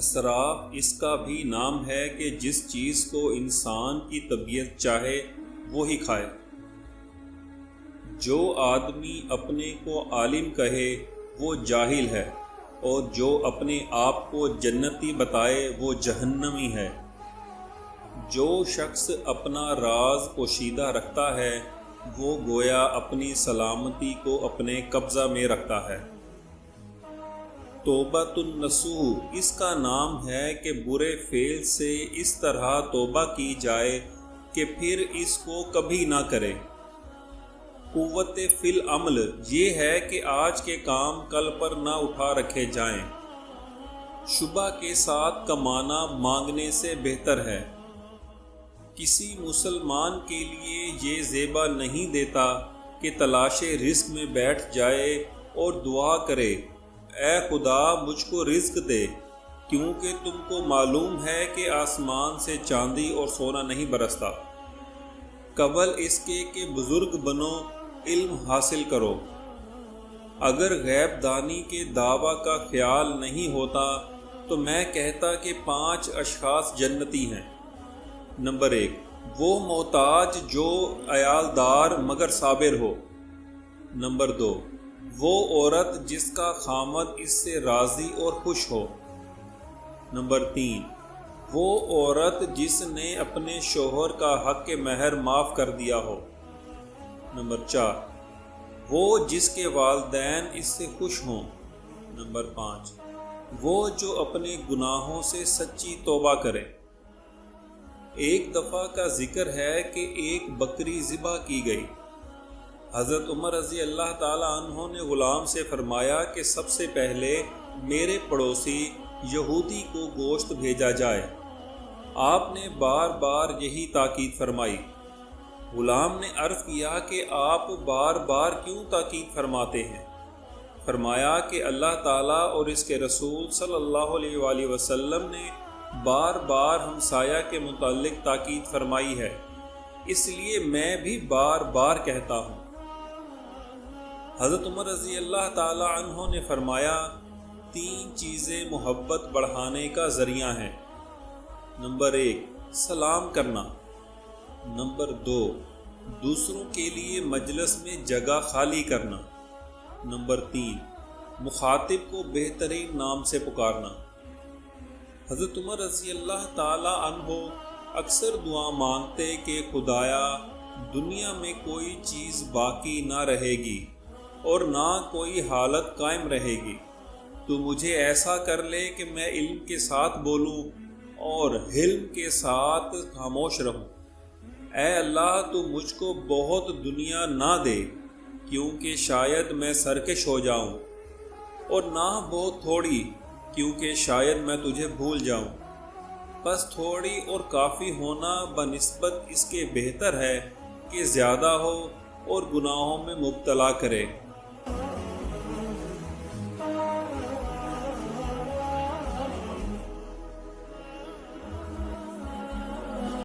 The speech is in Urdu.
اسراف اس کا بھی نام ہے کہ جس چیز کو انسان کی طبیعت چاہے وہی کھائے۔ جو آدمی اپنے کو عالم کہے وہ جاہل ہے، اور جو اپنے آپ کو جنتی بتائے وہ جہنمی ہے۔ جو شخص اپنا راز پوشیدہ رکھتا ہے وہ گویا اپنی سلامتی کو اپنے قبضہ میں رکھتا ہے۔ توبۃ النصوح اس کا نام ہے کہ برے فعل سے اس طرح توبہ کی جائے کہ پھر اس کو کبھی نہ کرے۔ قوت فی العمل یہ ہے کہ آج کے کام کل پر نہ اٹھا رکھے جائیں۔ شبہ کے ساتھ کمانا مانگنے سے بہتر ہے۔ کسی مسلمان کے لیے یہ زیبا نہیں دیتا کہ تلاش رزق میں بیٹھ جائے اور دعا کرے، اے خدا مجھ کو رزق دے، کیونکہ تم کو معلوم ہے کہ آسمان سے چاندی اور سونا نہیں برستا۔ قبل اس کے کہ بزرگ بنو علم حاصل کرو۔ اگر غیب دانی کے دعویٰ کا خیال نہیں ہوتا تو میں کہتا کہ 5 اشخاص جنتی ہیں۔ نمبر 1، وہ محتاج جو عیالدار مگر صابر ہو۔ نمبر 2، وہ عورت جس کا خامد اس سے راضی اور خوش ہو۔ نمبر 3، وہ عورت جس نے اپنے شوہر کا حق مہر معاف کر دیا ہو۔ نمبر 4، وہ جس کے والدین اس سے خوش ہوں۔ نمبر 5، وہ جو اپنے گناہوں سے سچی توبہ کرے۔ ایک دفعہ کا ذکر ہے کہ ایک بکری ذبح کی گئی۔ حضرت عمر رضی اللہ تعالیٰ عنہ نے غلام سے فرمایا کہ سب سے پہلے میرے پڑوسی یہودی کو گوشت بھیجا جائے۔ آپ نے بار بار یہی تاکید فرمائی۔ غلام نے عرض کیا کہ آپ بار بار کیوں تاکید فرماتے ہیں؟ فرمایا کہ اللہ تعالیٰ اور اس کے رسول صلی اللہ علیہ وآلہ وسلم نے بار بار ہمسایہ کے متعلق تاکید فرمائی ہے، اس لیے میں بھی بار بار کہتا ہوں۔ حضرت عمر رضی اللہ تعالی عنہ نے فرمایا 3 چیزیں محبت بڑھانے کا ذریعہ ہیں۔ نمبر 1، سلام کرنا۔ نمبر 2، دوسروں کے لیے مجلس میں جگہ خالی کرنا۔ نمبر 3، مخاطب کو بہترین نام سے پکارنا۔ حضرت عمر رضی اللہ تعالی عنہ اکثر دعا مانگتے کہ خدایا دنیا میں کوئی چیز باقی نہ رہے گی اور نہ کوئی حالت قائم رہے گی، تو مجھے ایسا کر لے کہ میں علم کے ساتھ بولوں اور حلم کے ساتھ خاموش رہوں۔ اے اللہ تو مجھ کو بہت دنیا نہ دے کیونکہ شاید میں سرکش ہو جاؤں، اور نہ بہت تھوڑی کیونکہ شاید میں تجھے بھول جاؤں۔ بس تھوڑی اور کافی ہونا بنسبت اس کے بہتر ہے کہ زیادہ ہو اور گناہوں میں مبتلا کرے۔